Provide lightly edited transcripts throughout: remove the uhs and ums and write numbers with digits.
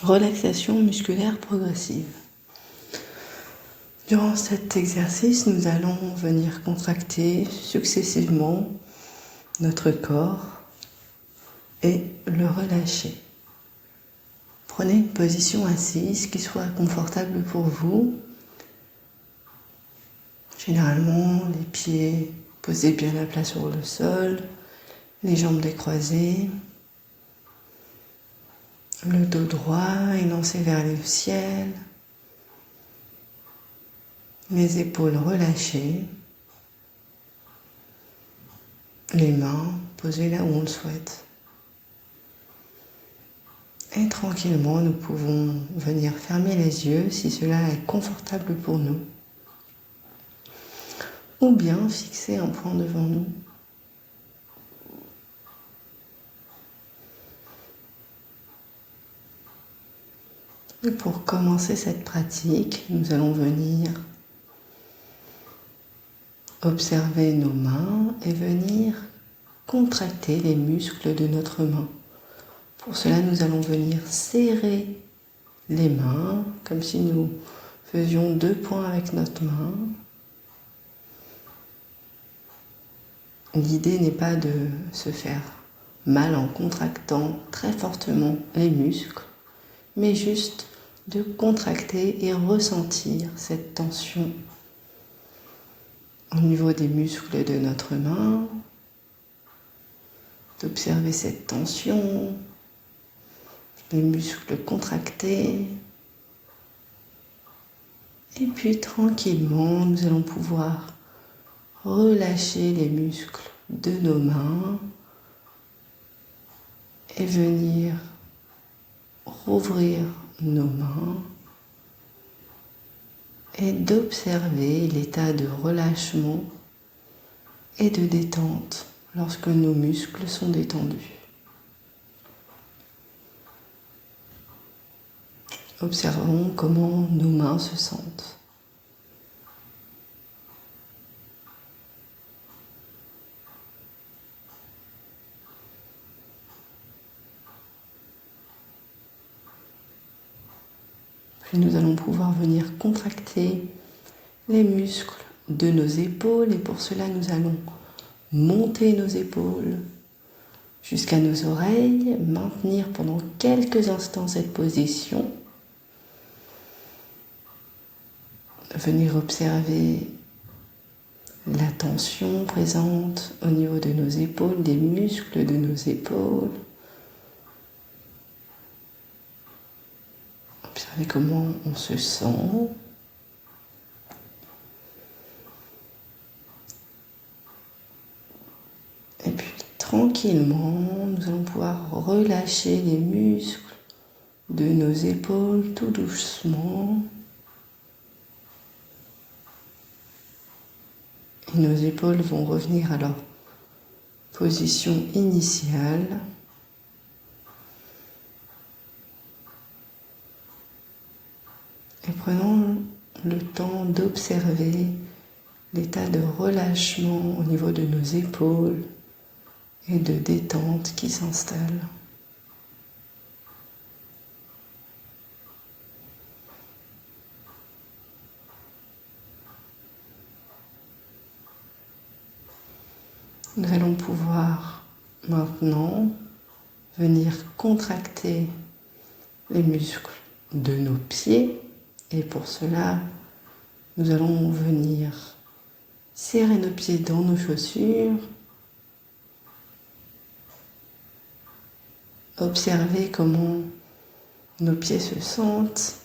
Relaxation musculaire progressive. Durant cet exercice, nous allons venir contracter successivement notre corps et le relâcher. Prenez une position assise qui soit confortable pour vous. Généralement, les pieds posés bien à plat sur le sol, les jambes décroisées, le dos droit élancé vers le ciel, les épaules relâchées, les mains posées là où on le souhaite. Et tranquillement, nous pouvons venir fermer les yeux si cela est confortable pour nous. Ou bien fixer un point devant nous. Et pour commencer cette pratique, nous allons venir observer nos mains et venir contracter les muscles de notre main. Pour cela, nous allons venir serrer les mains comme si nous faisions 2 points avec notre main. L'idée n'est pas de se faire mal en contractant très fortement les muscles, mais juste de contracter et ressentir cette tension au niveau des muscles de notre main, d'observer cette tension, les muscles contractés, et puis tranquillement nous allons pouvoir relâcher les muscles de nos mains et venir rouvrir nos mains et d'observer l'état de relâchement et de détente lorsque nos muscles sont détendus. Observons comment nos mains se sentent. Puis nous allons pouvoir venir contracter les muscles de nos épaules et pour cela nous allons monter nos épaules jusqu'à nos oreilles, maintenir pendant quelques instants cette position, venir observer la tension présente au niveau de nos épaules, des muscles de nos épaules. Observez comment on se sent. Et puis tranquillement, nous allons pouvoir relâcher les muscles de nos épaules tout doucement. Et nos épaules vont revenir à leur position initiale. Et prenons le temps d'observer l'état de relâchement au niveau de nos épaules et de détente qui s'installe. Nous allons pouvoir maintenant venir contracter les muscles de nos pieds et pour cela, nous allons venir serrer nos pieds dans nos chaussures, observer comment nos pieds se sentent,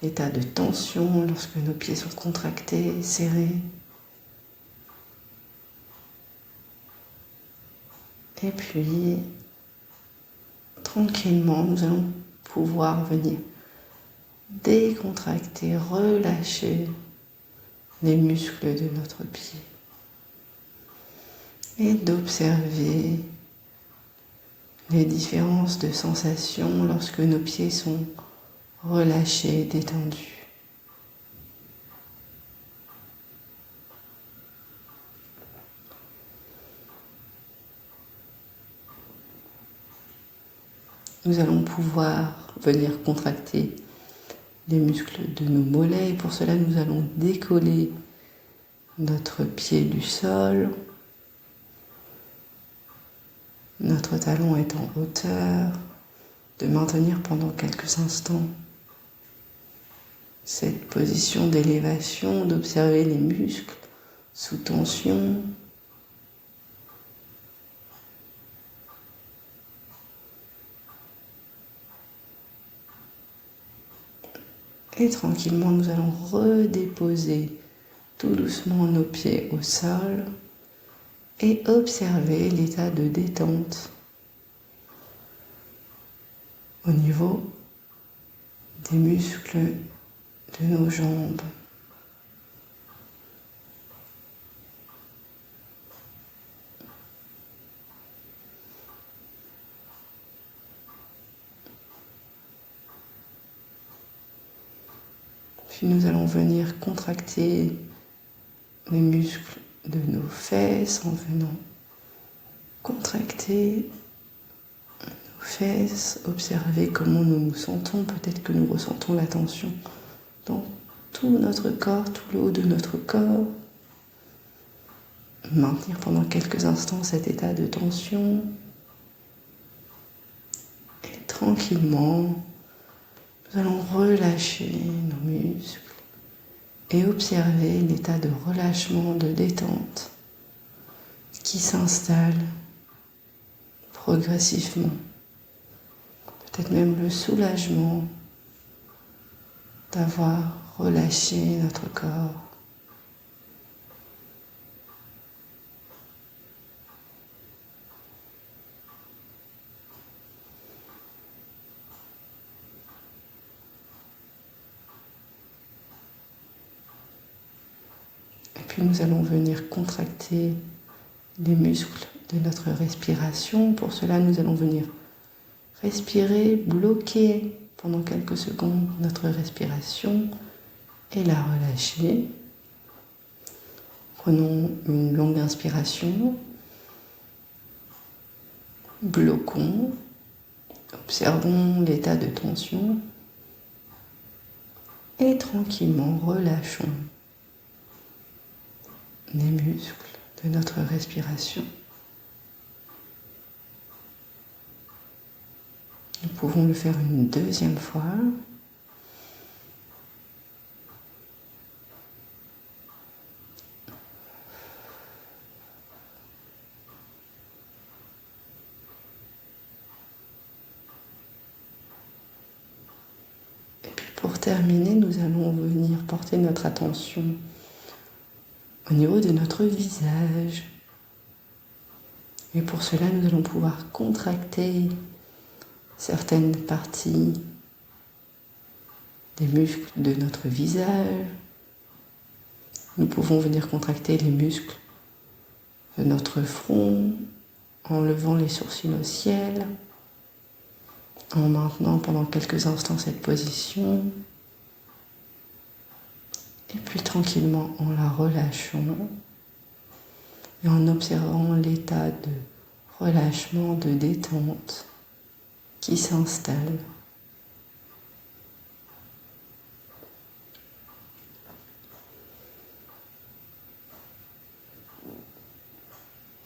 l'état de tension lorsque nos pieds sont contractés, serrés. Et puis, tranquillement, nous allons pouvoir venir décontracter, relâcher les muscles de notre pied et d'observer les différences de sensations lorsque nos pieds sont relâchés, détendus. nous allons pouvoir venir contracter les muscles de nos mollets. Et pour cela, nous allons décoller notre pied du sol. Notre talon est en hauteur. De maintenir pendant quelques instants cette position d'élévation, d'observer les muscles sous tension. Et tranquillement, nous allons redéposer tout doucement nos pieds au sol et observer l'état de détente au niveau des muscles de nos jambes. Puis nous allons venir contracter les muscles de nos fesses en venant contracter nos fesses, observer comment nous nous sentons. Peut-être que nous ressentons la tension dans tout notre corps, tout le haut de notre corps. Maintenir pendant quelques instants cet état de tension. Et tranquillement, nous allons relâcher nos muscles et observer l'état de relâchement, de détente qui s'installe progressivement. Peut-être même le soulagement d'avoir relâché notre corps. Puis nous allons venir contracter les muscles de notre respiration. Pour cela, nous allons venir respirer, bloquer pendant quelques secondes notre respiration et la relâcher. Prenons une longue inspiration, bloquons, observons l'état de tension et tranquillement relâchons les muscles de notre respiration. Nous pouvons le faire une deuxième fois. Et puis pour terminer, nous allons venir porter notre attention au niveau de notre visage. Et pour cela, nous allons pouvoir contracter certaines parties des muscles de notre visage. Nous pouvons venir contracter les muscles de notre front en levant les sourcils au ciel, en maintenant pendant quelques instants cette position. Et puis tranquillement en la relâchant et en observant l'état de relâchement, de détente qui s'installe.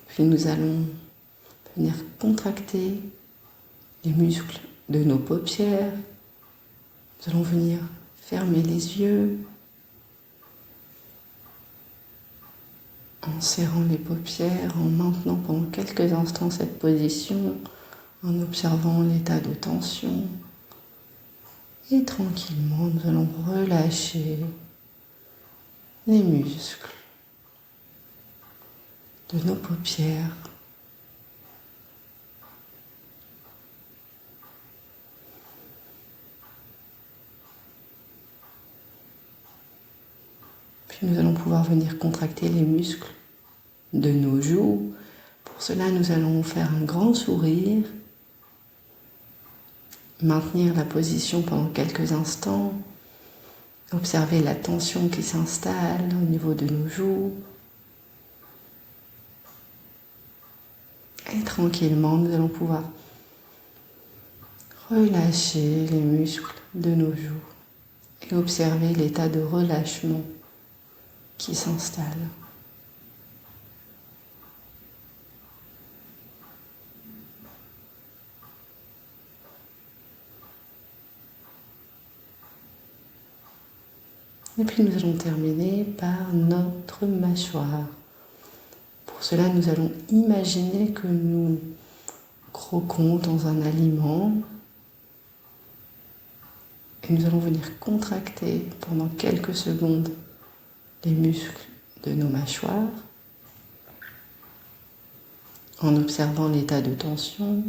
Puis nous allons venir contracter les muscles de nos paupières. Nous allons venir fermer les yeux en serrant les paupières, en maintenant pendant quelques instants cette position, en observant l'état de tension. Et tranquillement, nous allons relâcher les muscles de nos paupières. Puis nous allons pouvoir venir contracter les muscles de nos joues. Pour cela, nous allons faire un grand sourire, maintenir la position pendant quelques instants, observer la tension qui s'installe au niveau de nos joues. Et tranquillement, nous allons pouvoir relâcher les muscles de nos joues et observer l'état de relâchement qui s'installe. Et puis nous allons terminer par notre mâchoire. Pour cela, nous allons imaginer que nous croquons dans un aliment et nous allons venir contracter pendant quelques secondes les muscles de nos mâchoires en observant l'état de tension.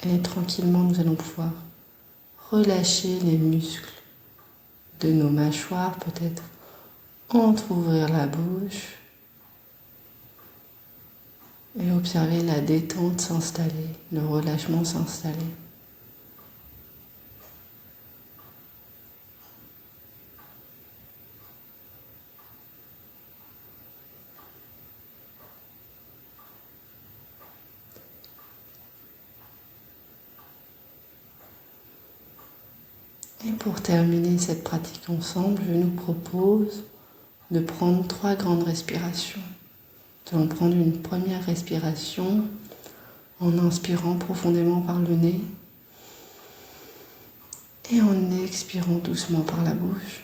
Et tranquillement, nous allons pouvoir relâcher les muscles de nos mâchoires, peut-être entrouvrir la bouche et observer la détente s'installer, le relâchement s'installer. Et pour terminer cette pratique ensemble, je nous propose de prendre 3 grandes respirations. Nous allons prendre une première respiration en inspirant profondément par le nez et en expirant doucement par la bouche.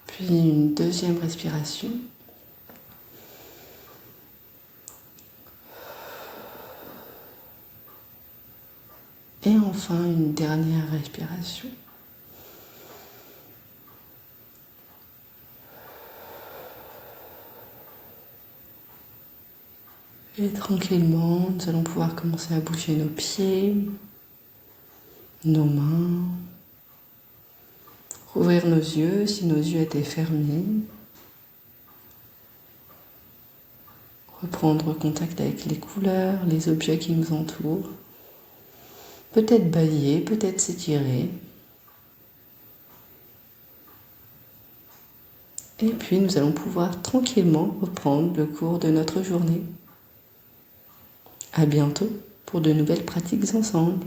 Puis une deuxième respiration. Et enfin une dernière respiration. Et tranquillement, nous allons pouvoir commencer à bouger nos pieds, nos mains, rouvrir nos yeux si nos yeux étaient fermés, reprendre contact avec les couleurs, les objets qui nous entourent, peut-être bâiller, peut-être s'étirer. Et puis nous allons pouvoir tranquillement reprendre le cours de notre journée. À bientôt pour de nouvelles pratiques ensemble.